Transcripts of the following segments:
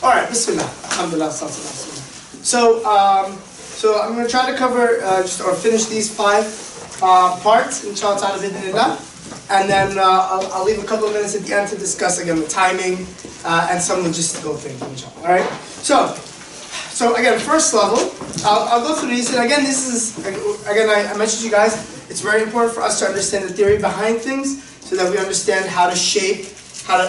All right, bismillah. Alhamdulillah. So I'm going to try to cover or finish these 5 parts, inshallah ta'ala, bidinillah. And then I'll leave a couple of minutes at the end to discuss again the timing and some logistical things, inshallah. All right. So again, first level, I'll go through these. And again, I mentioned to you guys, it's very important for us to understand the theory behind things so that we understand how to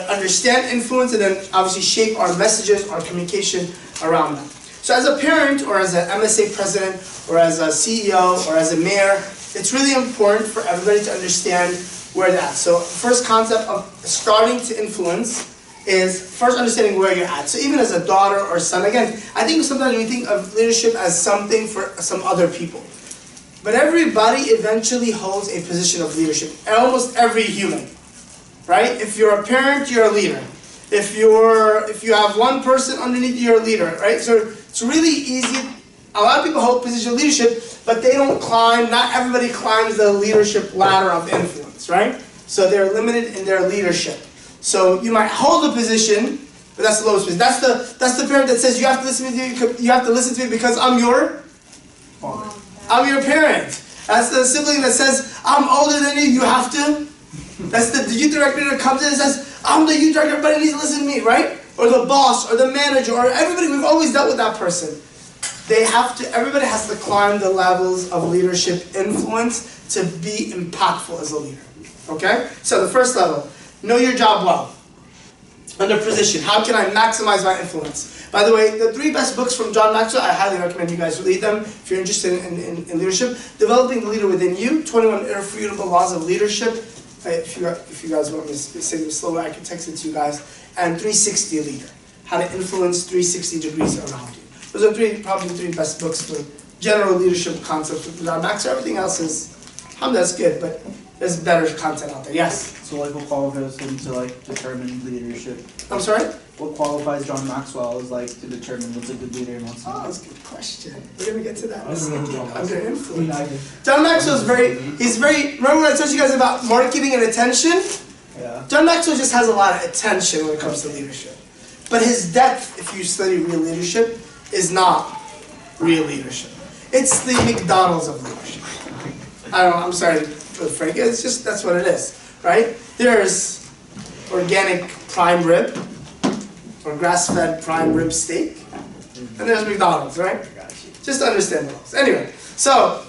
understand influence, and then obviously shape our messages, our communication around them. So as a parent, or as an MSA president, or as a CEO, or as a mayor, it's really important for everybody to understand where they're at. So first concept of starting to influence is first understanding where you're at. So even as a daughter or son, again, I think sometimes we think of leadership as something for some other people. But everybody eventually holds a position of leadership, and almost every human, right? If you're a parent, you're a leader. If you have one person underneath you, you're a leader, right? So it's really easy. A lot of people hold position of leadership, but they don't climb, not everybody climbs the leadership ladder of influence, right? So they're limited in their leadership. So you might hold a position, but that's the lowest position. That's the parent that says you have to listen to me. You have to listen to me because I'm your father. I'm your parent. That's the sibling that says I'm older than you. You have to. That's the youth director that comes in and says I'm the youth director. Everybody needs to listen to me, right? Or the boss, or the manager, or everybody. We've always dealt with that person. Everybody has to climb the levels of leadership influence to be impactful as a leader. Okay? So the first level, know your job well. Under position, how can I maximize my influence? By the way, the 3 best books from John Maxwell, I highly recommend you guys read them if you're interested in leadership. Developing the Leader Within You, 21 Irrefutable Laws of Leadership. If you guys want me to say them slower, I can text it to you guys. And 360 Leader, how to influence 360 degrees around you. Those are probably the 3 best books for general leadership concepts with John Maxwell. Everything else is, that's good, but there's better content out there. Yes? So what qualifies him to determine leadership? I'm sorry? What qualifies John Maxwell as to determine what's a good leader and what's not? Oh, that's a good question. We're going to get to that. Under influence. John Maxwell's remember when I told you guys about marketing and attention? Yeah. John Maxwell just has a lot of attention when it comes to leadership. But his depth, if you study real leadership, is not real leadership. It's the McDonald's of leadership. I'm sorry for the Frank. It's just, that's what it is, right? There's organic prime rib, or grass-fed prime rib steak, and there's McDonald's, right? Just understand those. Anyway, so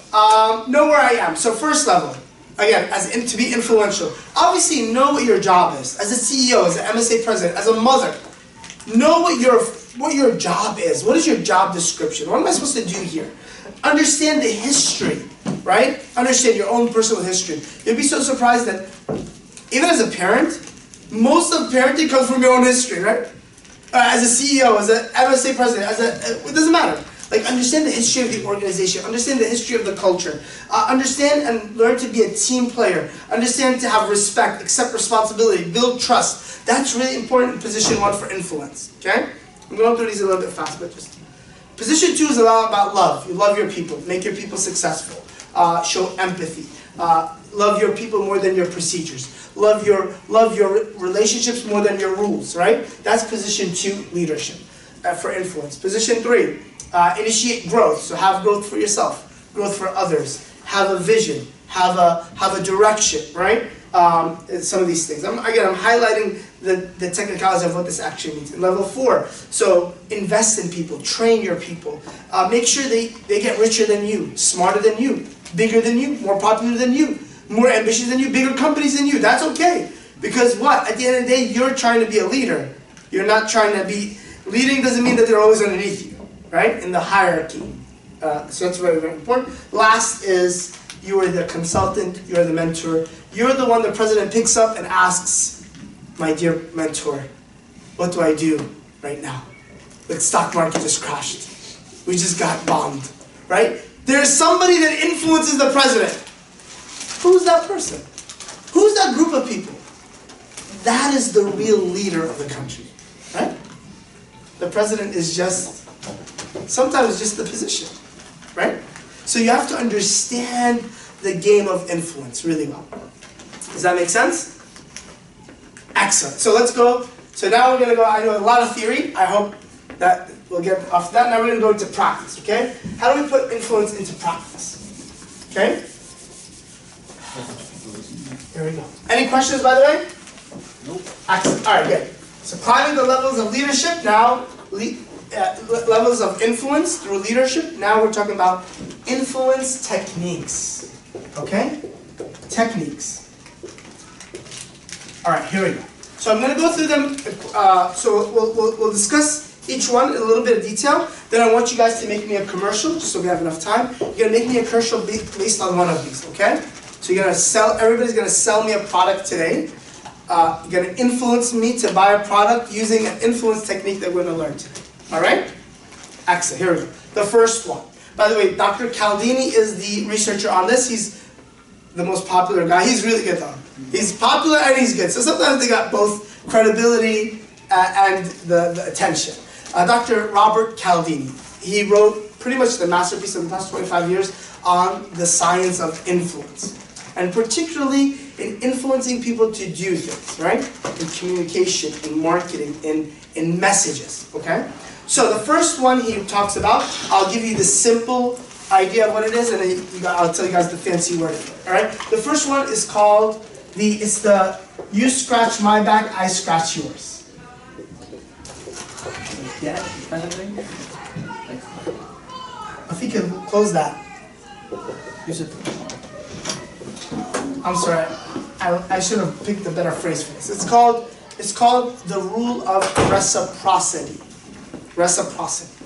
know where I am. So first level, again, to be influential. Obviously, know what your job is. As a CEO, as an MSA president, as a mother, know what your job is. What is your job description? What am I supposed to do here? Understand the history, right? Understand your own personal history. You'll be so surprised that even as a parent, most of parenting comes from your own history, right? As a CEO, as an MSA president, it doesn't matter. Understand the history of the organization. Understand the history of the culture. Understand and learn to be a team player. Understand to have respect, accept responsibility, build trust. That's really important in position 1 for influence. Okay? I'm going through these a little bit fast, but just... Position 2 is a lot about love. You love your people. Make your people successful. Show empathy. Love your people more than your procedures. Love your relationships more than your rules, right? That's position 2 leadership for influence. Position 3, initiate growth. So have growth for yourself, growth for others. Have a vision. Have a direction, right? Some of these things. I'm highlighting the technicalities of what this actually means. In level 4, so invest in people, train your people. Make sure they get richer than you, smarter than you, bigger than you, more popular than you, more ambitious than you, bigger companies than you. That's okay. Because what? At the end of the day, you're trying to be a leader. You're not trying to be... Leading doesn't mean that they're always underneath you, right? In the hierarchy. So that's very, very important. Last is you are the consultant, you are the mentor. You're the one the president picks up and asks, my dear mentor, what do I do right now? The stock market just crashed. We just got bombed, right? There's somebody that influences the president. Who's that person? Who's that group of people? That is the real leader of the country, right? The president is sometimes just the position, right? So you have to understand the game of influence really well. Does that make sense? Excellent. So let's go. So now we're going to go, I know a lot of theory. I hope That we'll get off that. Now we're going to go into practice, okay? How do we put influence into practice? Okay? Here we go. Any questions, by the way? Nope. Excellent. All right, good. So climbing the levels of leadership, now levels of influence through leadership. Now we're talking about influence techniques. Okay? Techniques. All right, here we go. So I'm going to go through them. So we'll discuss each one in a little bit of detail. Then I want you guys to make me a commercial, just so we have enough time. You're going to make me a commercial based on one of these, okay? So you're going to sell, everybody's going to sell me a product today. You're going to influence me to buy a product using an influence technique that we're going to learn today. All right? Excellent. Here we go. The first one. By the way, Dr. Caldini is the researcher on this. He's the most popular guy. He's really good though. He's popular and he's good. So sometimes they got both credibility and the attention. Dr. Robert Caldini. He wrote pretty much the masterpiece of the past 25 years on the science of influence. And particularly in influencing people to do things, right? In communication, in marketing, in messages, okay? So the first one he talks about, I'll give you the simple idea of what it is, and then I'll tell you guys the fancy word of it, all right? The first one is called, it's the you scratch my back, I scratch yours. Yeah, kind of thing. If you can close that. Use it. I'm sorry, I should have picked a better phrase for this. It's called the rule of reciprocity. Reciprocity.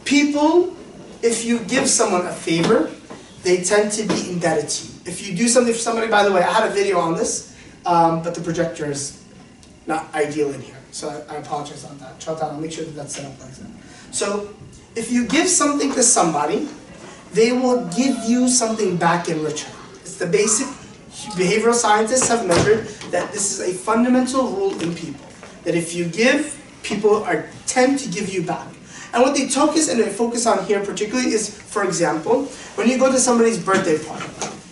People, if you give someone a favor, they tend to be indebted to you. If you do something for somebody, by the way, I had a video on this, but the projector is not ideal in here. So I apologize on that. I'll make sure that that's set up like that. So if you give something to somebody, they will give you something back in return. It's the basic. Behavioral scientists have measured that this is a fundamental rule in people. That if you give, people tend to give you back. And what they focus on here particularly is, for example, when you go to somebody's birthday party.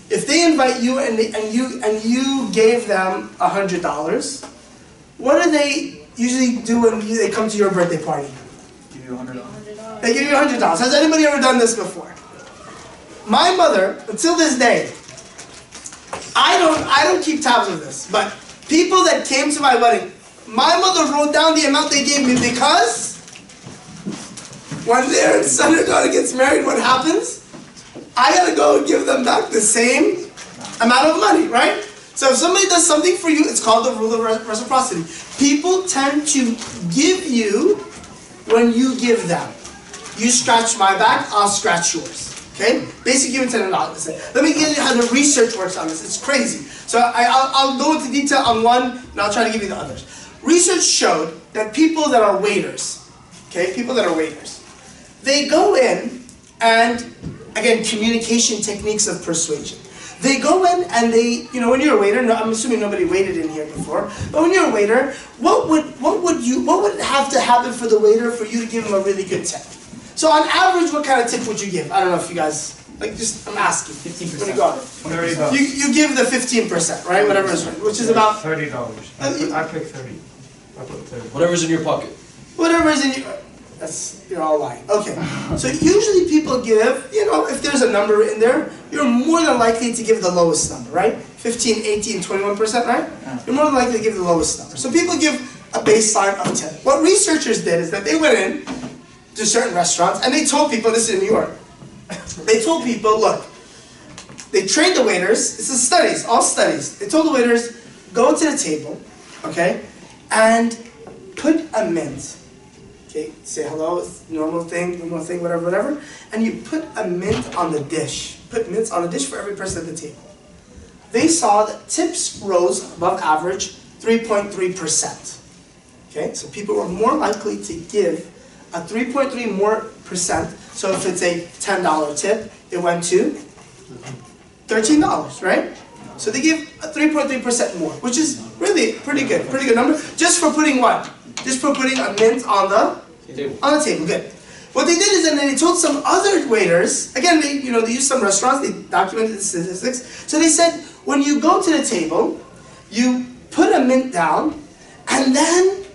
If they invite you and you gave them $100, what do they usually do when they come to your birthday party? Give you $100. They give you $100. Has anybody ever done this before? My mother, until this day, I don't keep tabs of this, but people that came to my wedding, my mother wrote down the amount they gave me because when their son or daughter gets married, what happens? I gotta go and give them back the same amount of money, right? So if somebody does something for you, it's called the rule of reciprocity. People tend to give you when you give them. You scratch my back, I'll scratch yours. Okay? Basic human analysis. Let me give you how the research works on this. It's crazy. So I'll go into detail on one, and I'll try to give you the others. Research showed that people that are waiters, okay, people that are waiters, they go in and, again, communication techniques of persuasion. They go in and they, when you're a waiter, I'm assuming nobody waited in here before, but when you're a waiter, what would have to happen for the waiter for you to give him a really good tip? So on average, what kind of tip would you give? I don't know if you guys, I'm asking. 15%. When you go, $30. you give the 15%, right? Whatever is right, which is about $30. I pick 30. I put 30. Whatever's in your pocket. whatever is in your. You're all lying. Okay. So usually people give, if there's a number in there, you're more than likely to give the lowest number, right? 15, 18, 21%, right? You're more than likely to give the lowest number. So people give a baseline of 10. What researchers did is that they went in to certain restaurants and they told people, this is in New York, they told people, look, they trained the waiters, this is studies, all studies, they told the waiters, go to the table, okay, and put a mint. Okay, say hello, it's normal thing, whatever, and you put a mint on the dish. Put mints on the dish for every person at the table. They saw that tips rose above average 3.3%. Okay, so people were more likely to give a 3.3% more. So if it's a $10 tip, it went to $13, right? So they give a 3.3% more, which is really pretty good number, just for putting what? Just for putting a mint on the table. Good. What they did is then they told some other waiters, again, they used some restaurants, they documented the statistics. So they said, when you go to the table, you put a mint down, and then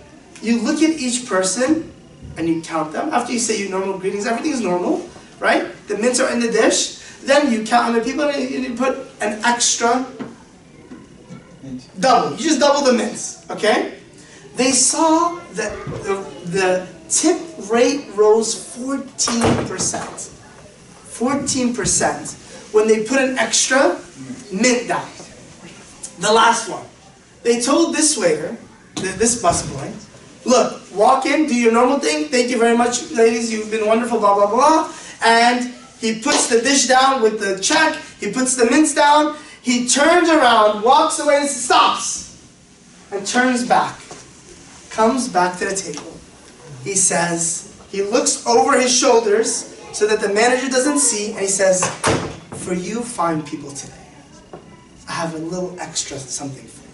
you look at each person, and you count them. After you say your normal greetings, everything is normal, right? The mints are in the dish. Then you count how many people, and you put an extra double. You just double the mints, okay? They saw that the tip rate rose 14%. 14% when they put an extra mint down. The last one. They told this waiter, this busboy, look, walk in, do your normal thing. Thank you very much, ladies. You've been wonderful, blah, blah, blah. And he puts the dish down with the check. He puts the mints down. He turns around, walks away, and stops. And turns back. Comes back to the table. He says, he looks over his shoulders so that the manager doesn't see, and he says, for you fine people today, I have a little extra something for you.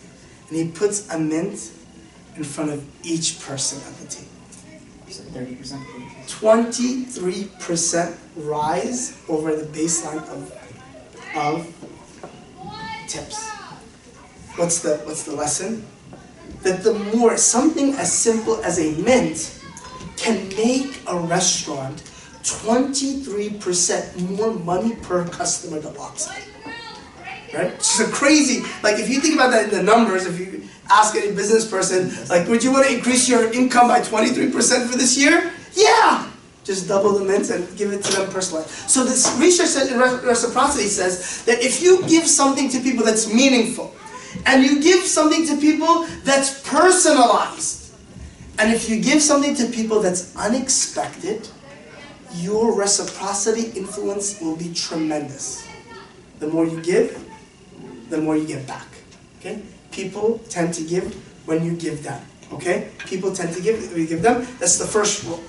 And he puts a mint in front of each person at the table. 30%. 23% rise over the baseline of tips. What's the lesson? That the more something as simple as a mint can make a restaurant 23% more money per customer that walks in. Right? It's a crazy, like if you think about that in the numbers, if you ask any business person, like would you want to increase your income by 23% for this year? Yeah! Just double the mints and give it to them personally. So this research in reciprocity says that if you give something to people that's meaningful, and you give something to people that's personalized, and if you give something to people that's unexpected, your reciprocity influence will be tremendous. The more you give, the more you get back. Okay? People tend to give when you give them. Okay? People tend to give when you give them. That's the first rule.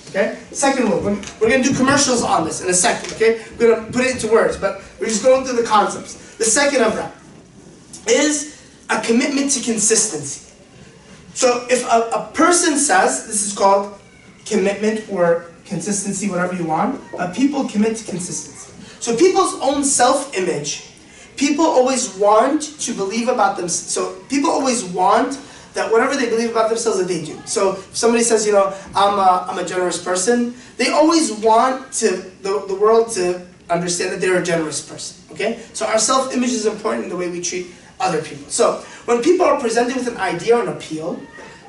Okay? Second rule. We're going to do commercials on this in a second. Okay? We're going to put it into words, but we're just going through the concepts. The second of that is a commitment to consistency. So if a person says, this is called commitment or consistency, whatever you want, but people commit to consistency. So people's own self-image, people always want to believe about them. So people always want that whatever they believe about themselves that they do. So if somebody says, you know, I'm a generous person, they always want the world to understand that they're a generous person. Okay? So our self-image is important in the way we treat other people. So when people are presented with an idea or an appeal,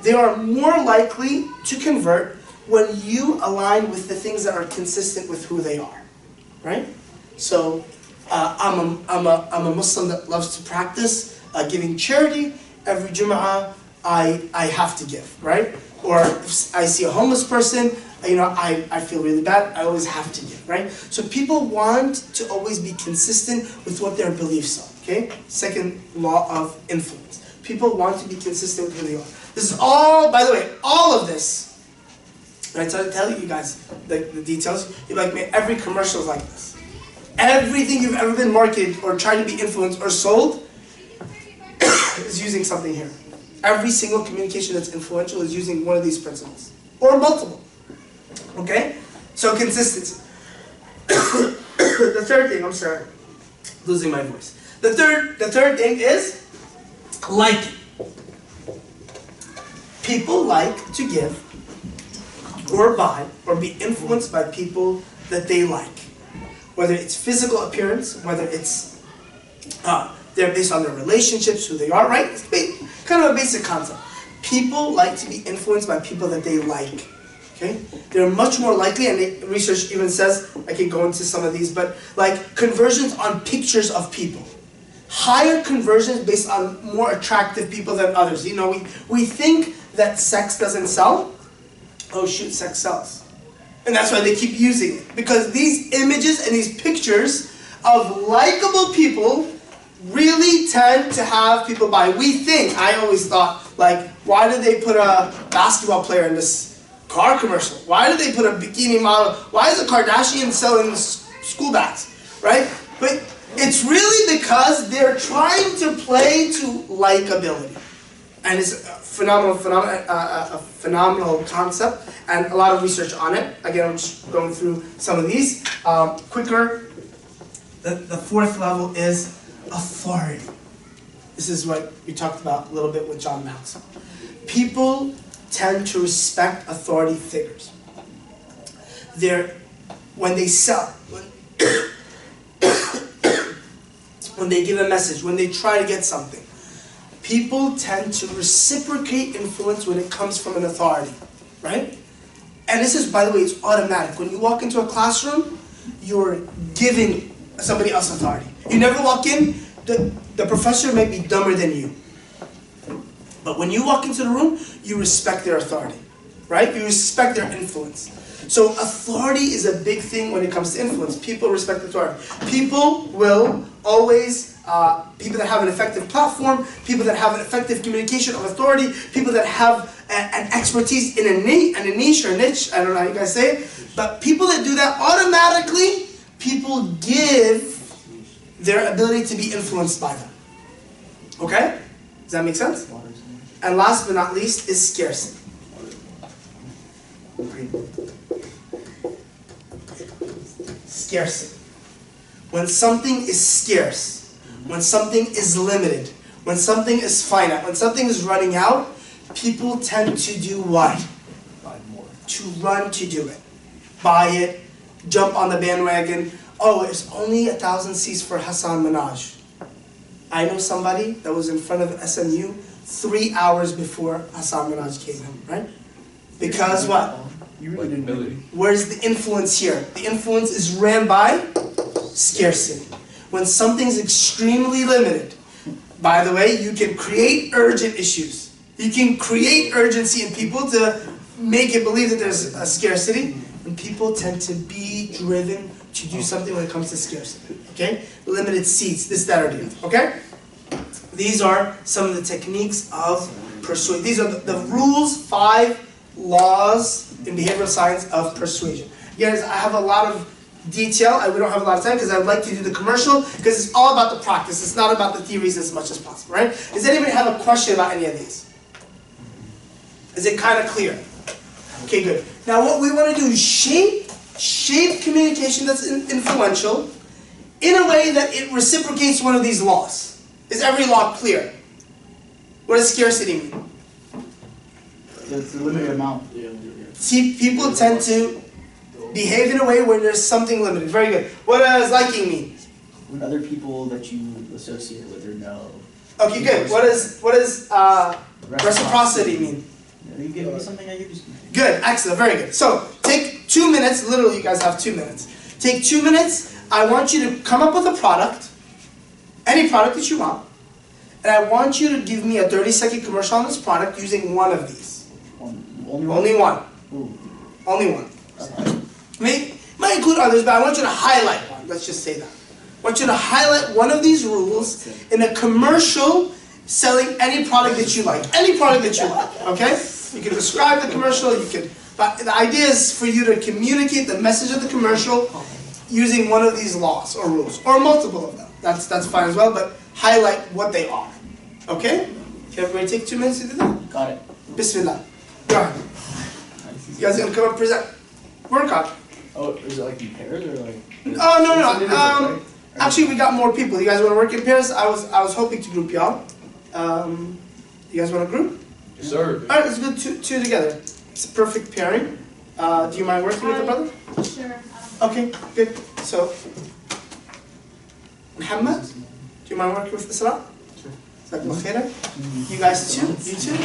they are more likely to convert when you align with the things that are consistent with who they are, right? So I'm a Muslim that loves to practice giving charity. Every Jum'ah I have to give, right? Or if I see a homeless person, you know, I feel really bad, I always have to give, right? So people want to always be consistent with what their beliefs are, okay? Second law of influence. People want to be consistent with who they are. This is all, by the way, all of this, and I tell you guys the details, you're like, man, every commercial is like this. Everything you've ever been marketed or tried to be influenced or sold is using something here. Every single communication that's influential is using one of these principles. Or multiple. Okay? So consistency. The third thing, I'm sorry, losing my voice. The third thing is liking. People like to give or buy or be influenced by people that they like. Whether it's physical appearance, whether it's they're based on their relationships, who they are, right? It's kind of a basic concept. People like to be influenced by people that they like. Okay? They're much more likely, and research even says, I can go into some of these, but like conversions on pictures of people. Higher conversions based on more attractive people than others. You know, we think that sex doesn't sell. Oh shoot, sex sells. And that's why they keep using it. Because these images and these pictures of likable people really tend to have people buy. We think, I always thought, like, why did they put a basketball player in this car commercial? Why did they put a bikini model? Why is a Kardashian selling school bags? Right? But it's really because they're trying to play to likability. And it's a phenomenal concept, and a lot of research on it. Again, I'm just going through some of these quicker. The fourth level is authority. This is what we talked about a little bit with John Maxwell. People tend to respect authority figures. When they sell, when they give a message, when they try to get something, people tend to reciprocate influence when it comes from an authority, right? And this is, by the way, it's automatic. When you walk into a classroom, you're giving somebody else authority. You never walk in, the professor may be dumber than you. But when you walk into the room, you respect their authority, right? You respect their influence. So authority is a big thing when it comes to influence. People respect authority. People will always, people that have an effective platform, people that have an effective communication of authority, people that have an expertise in a niche or niche, I don't know how you guys say it, but people that do that automatically, people give their ability to be influenced by them. Okay? Does that make sense? And last but not least is scarcity. Scarcity. When something is scarce, when something is limited, when something is finite, when something is running out, people tend to do what? Buy more. To run to do it. Buy it, jump on the bandwagon. Oh, it's only 1,000 seats for Hassan Minhaj. I know somebody that was in front of SMU 3 hours before Hassan Minhaj came in, right? Because what? You really didn't know. Where's the influence here? The influence is ran by scarcity. When something's extremely limited, by the way, you can create urgent issues. You can create urgency in people to make it believe that there's a scarcity, and people tend to be driven to do something when it comes to scarcity. Okay? Limited seats, this, that, or the other. Okay? These are some of the techniques of persuasion. These are the rules, 5 laws in behavioral science of persuasion. Guys, I have a lot of detail. We don't have a lot of time because I would like to do the commercial because it's all about the practice. It's not about the theories as much as possible, right? Does anybody have a question about any of these? Is it kind of clear? Okay, good. Now what we want to do is shape communication that's influential in a way that it reciprocates one of these laws. Is every law clear? What does scarcity mean? It's a limited amount. See, people tend to behave in a way where there's something limited. Very good. What does liking mean? When other people that you associate with or know. Okay, good. What does reciprocity mean? You give me something, I give you something. Good, excellent, very good. So, take 2 minutes, literally you guys have 2 minutes. Take 2 minutes, I want you to come up with a product, any product that you want, and I want you to give me a 30-second commercial on this product using one of these. Only one. Ooh. Only one. Might include others, but I want you to highlight one, let's just say that. I want you to highlight one of these rules in a commercial selling any product that you like. Any product that you like, okay? You can describe the commercial, but the idea is for you to communicate the message of the commercial using one of these laws or rules, or multiple of them. That's fine as well, but highlight what they are. Okay? Can everybody take 2 minutes to do that? Got it. Bismillah. Go ahead. You guys are going to come up and present. Work on it. Oh, is it like in pairs or like? Oh, no. Actually, we got more people. You guys want to work in pairs? I was hoping to group y'all. You guys want to group? Yes, sir. All right, let's do two together. It's a perfect pairing. Do you mind working with the brother? Sure. Okay, good. So, Muhammad, do you mind working with Isra? Sure. Jazakallah khairan. You guys too? You too?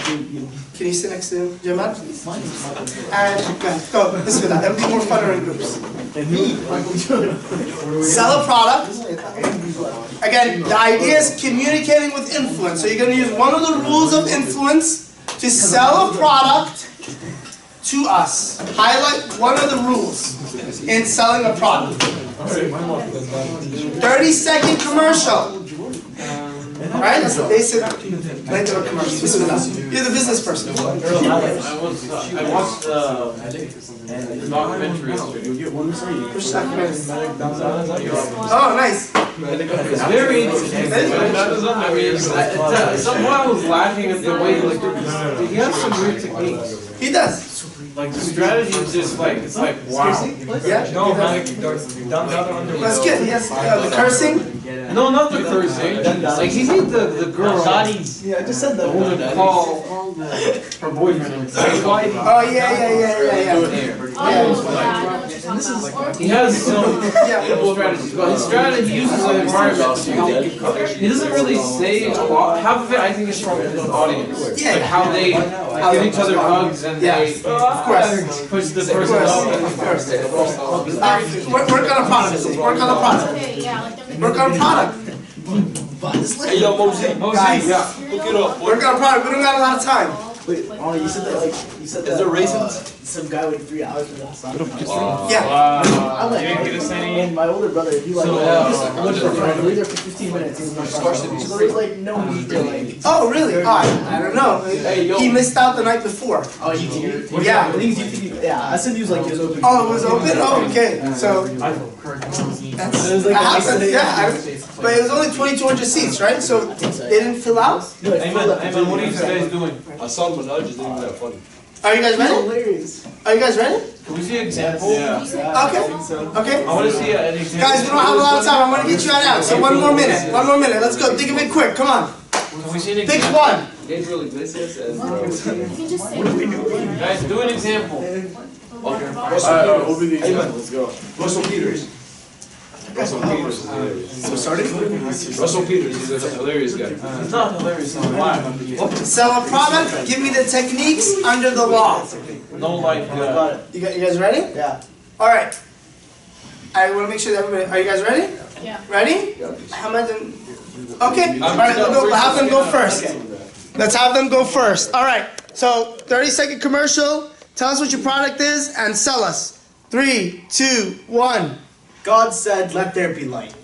Can you sit next to Jamal? And go. Bismillah. That'll be more funner in groups. Sell a product. Again, the idea is communicating with influence. So you're going to use one of the rules of influence to sell a product to us. Highlight one of the rules in selling a product. 30-second commercial. Right? That's the basic length of a commercial. Bismillah. You're the business person. I watched the documentary. Which documentary? Oh, nice. It's very interesting. I mean, somehow I was laughing at the way, like, he has some weird techniques. He does. Like, the strategy is just like, it's like, wow. Yeah? No, man. That's good. Yes. The cursing. No, not the Thursday. Like he hit the girl. Yeah, I just said that. The woman called her boyfriend. Oh yeah. He has some strategies, but his strategy uses the environment. He doesn't really say a lot. Half of it, I think, is from his audience. Yeah. Like how they give each other hugs and they Of course. push the person up. Work on a product. Work on a product. Work on a product. Hey, yo, Mosey. Guys, Yeah. Hook it up. work on a product. We don't got a lot of time. Wait, oh, you said that like you said that. Is there raisins? Some guy waited 3 hours for that song. Yeah. I'm like, and my older brother, he like, waited there for 15 minutes. He was like, so there was like no need to like. Oh really? Oh, I don't know. He missed out the night before. Oh, you Yeah. I think yeah, I said he was like he was open. Oh, it was open. Oh, okay. So It that's was like happens. Yeah. But it was only 2,200 seats, right? So they didn't fill out. No, it's full up. Ayman, what are you guys doing? I saw him, but I just didn't even that funny. Are you guys ready? Hilarious. Are you guys ready? Can we see an example? Okay. Okay. I want to see an example. Guys, we don't have a lot of time. I want to get you out. So one more minute. One more minute. Let's go. Think of it quick. Come on. Can we see an Pick example? one. Gabriel Iglesias and Guys, do an example. what would be the example? Let's go. Russell Peters. Russell Peters is hilarious. So started. Russell Peters, he's a hilarious guy. It's not hilarious. Sell a product. Give me the techniques under the law. No, like, You guys ready? Yeah. All right. I want to make sure that everybody. Are you guys ready? Yeah. Ready? How much? Okay. All right. We'll have them go first. Let's have them go first. All right. So 30-second commercial. Tell us what your product is and sell us. 3, 2, 1. God said, "Let there be light."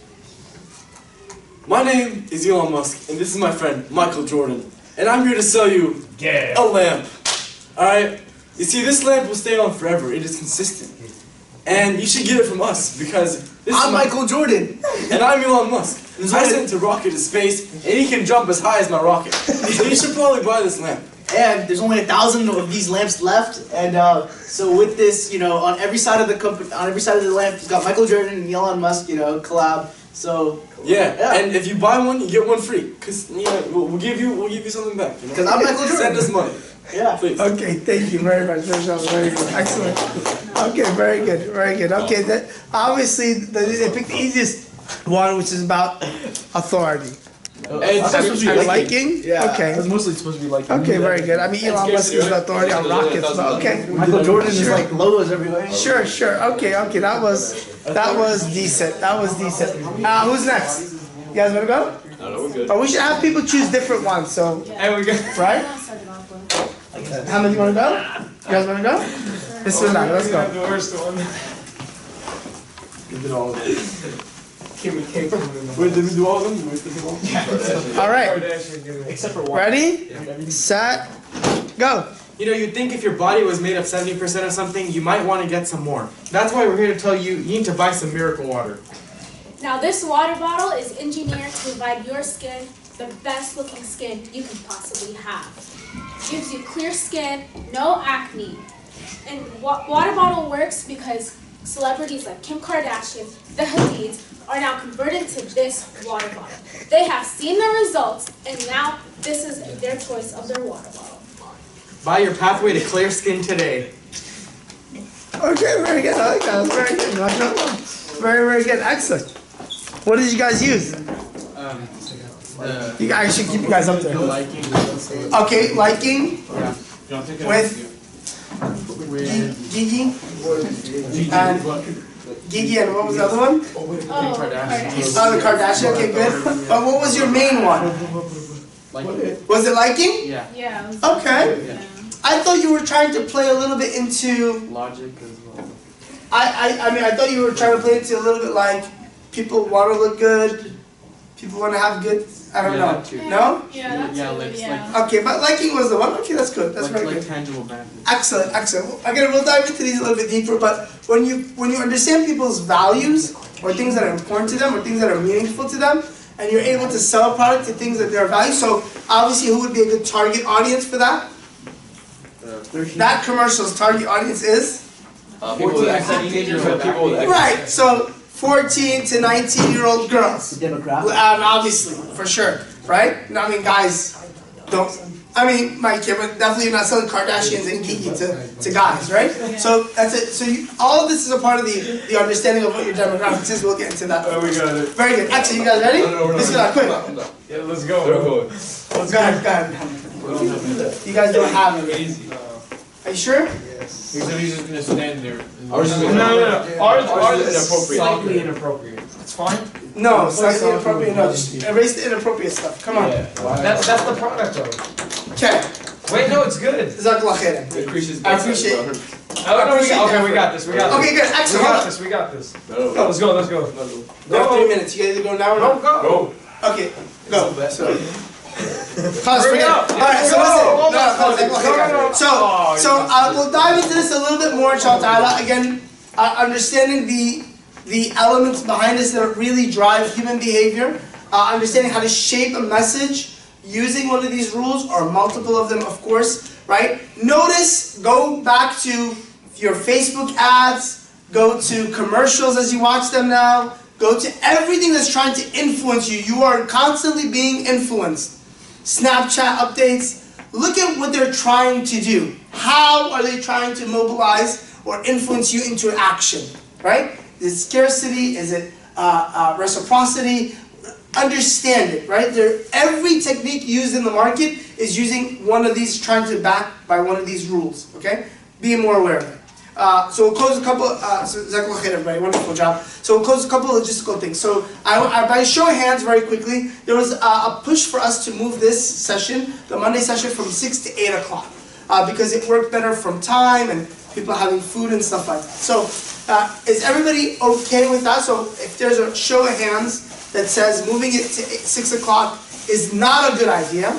My name is Elon Musk, and this is my friend, Michael Jordan. And I'm here to sell you a lamp. Alright? You see, this lamp will stay on forever. It is consistent. And you should get it from us, because this I'm is Michael Jordan. and I'm Elon Musk. I sent a rocket to space, and he can jump as high as my rocket. So you should probably buy this lamp. And there's only 1,000 of these lamps left, and so with this, you know, on every side of the company, on every side of the lamp, it's got Michael Jordan and Elon Musk, you know, collab. So Yeah, and if you buy one, you get one free. Cause we'll give you something back. You know? Because I'm Michael Jordan. Send us money, Yeah. please. Okay, thank you very much. Very good. Excellent. Okay, very good. Very good. Okay, obviously they picked the easiest one, which is about authority. And liking? Yeah. Okay. It was mostly supposed to be like. Okay, very good. I mean, Elon Musk is the authority on rockets, but okay. Michael Jordan is like logos everywhere. Sure. Okay. That was decent. Who's next? You guys wanna go? No, we're good. Oh, we should have people choose different ones. So, and we go. right? How many wanna go? You guys wanna go? This one now. Let's go. The worst one. We did all of them. Cake. Wait, did we do all of them? All right. Except for one. Ready? Set. Go. You know, you'd think if your body was made of 70% of something, you might want to get some more. That's why we're here to tell you, you need to buy some miracle water. Now this water bottle is engineered to provide your skin the best looking skin you can possibly have. Gives you clear skin, no acne. And water bottle works because celebrities like Kim Kardashian, the Hadids, are now converted to this water bottle. They have seen the results, and now this is their choice of their water bottle. Buy your pathway to clear skin today. Okay, very good. I like that. That's very good. Very good. Excellent. What did you guys use? You guys should keep you guys up there. Okay, liking with Gigi and Gigi and what was the other one? Oh, The Kardashian. Okay, good. But what was your main one? Was it liking? Yeah. Yeah. Okay. I thought you were trying to play a little bit into. Logic as well. I mean, I thought you were trying to play into a little bit like people want to look good, people want to have good. I don't know. No? Yeah, that's good, yeah. Okay, but liking was the one. Okay, that's good. That's very good. Tangible benefits. Excellent. Again, we'll dive into these a little bit deeper. But when you understand people's values or things that are important to them or things that are meaningful to them, and you're able to sell a product to things that they're value. So obviously, who would be a good target audience for that? That commercial's target audience is People with acne. right. So 14 to 19-year-old girls. Demographic. Obviously, for sure, right? No, I mean, guys don't. I mean, my kid, but definitely you're not selling Kardashians and Gigi to guys, right? So that's it. So all of this is a part of the understanding of what your demographics is. We'll get into that. Oh, we got it. Very good. Actually, you guys ready? Let's go. Quick. Yeah, let's go. Let's go ahead. You guys don't have it. Are you sure? He said he's just gonna stand there. Ours is No. Ours is inappropriate. slightly inappropriate. It's fine. No, slightly inappropriate. No, just erase the inappropriate stuff. Come on. That's the product though. Okay. Wait, no, it's good. Jazakallah khairan. I appreciate it. Okay, we got this. We got this. Okay, good. Excellent. We got this. No, let's go. You have 3 minutes. You guys either go now or not? Go. Okay, go. Hurry up. Alright, so listen. We'll dive into this a little bit more, inshallah. Again, understanding the elements behind this that really drive human behavior, understanding how to shape a message using one of these rules, or multiple of them, of course, right? Notice, go back to your Facebook ads, go to commercials as you watch them now, go to everything that's trying to influence you. You are constantly being influenced. Snapchat updates, look at what they're trying to do. How are they trying to mobilize or influence you into action, right? Is it scarcity? Is it reciprocity? Understand it, right? Every technique used in the market is using one of these, trying to back by one of these rules, okay? Be more aware of it. So we'll close a couple, Jazakallah khair, everybody, wonderful job. So we'll close a couple of logistical things. So by show of hands, very quickly, there was a push for us to move this session, the Monday session, from 6 to 8 o'clock. Because it worked better from time and people having food and stuff like that. So is everybody okay with that? So if there's a show of hands that says moving it to 6 o'clock is not a good idea,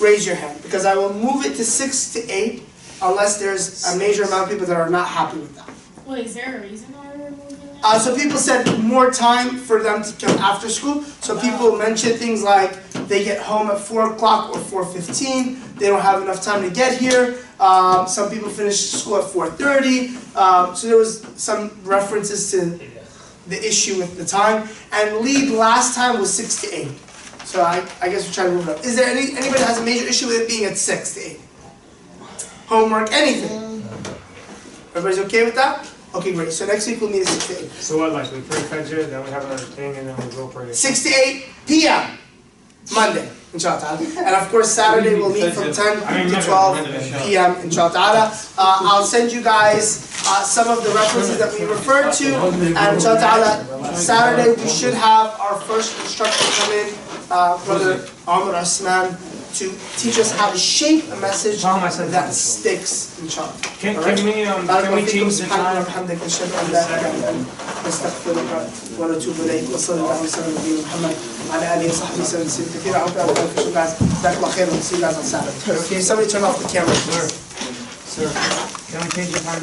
raise your hand. Because I will move it to 6 to 8 unless there's a major amount of people that are not happy with that. Wait, is there a reason why we're moving it? So people said more time for them to come after school. So people mentioned things like they get home at 4 o'clock or 4:15. They don't have enough time to get here. Some people finish school at 4:30. So there was some references to the issue with the time. And lead last time was 6 to 8. So I guess we're trying to move it up. Is there anybody that has a major issue with it being at 6 to 8? Homework, anything? Everybody's okay with that? Okay, great. So next week we'll meet at 6 to 8. So what, like we pray Fajr, then we have another thing, and then we go pray. 6 to 8 p.m. Monday, inshallah. And of course Saturday we'll meet from 10 to 12 p.m. inshallah. I'll send you guys some of the references that we referred to. And inshallah, Saturday we should have our first instructor come in, Brother Amr Asman, to teach us how to shape a message that sticks, inshallah. Can we change the time? ونتوب إليك وصلى الله وسلم على نبينا محمد وعلى آله وصحبه وسلم كثيرا. I hope you have a guys. Jazakallah khair. We'll see you guys on Saturday. Okay, somebody turn off the camera. Sir, can we change the time?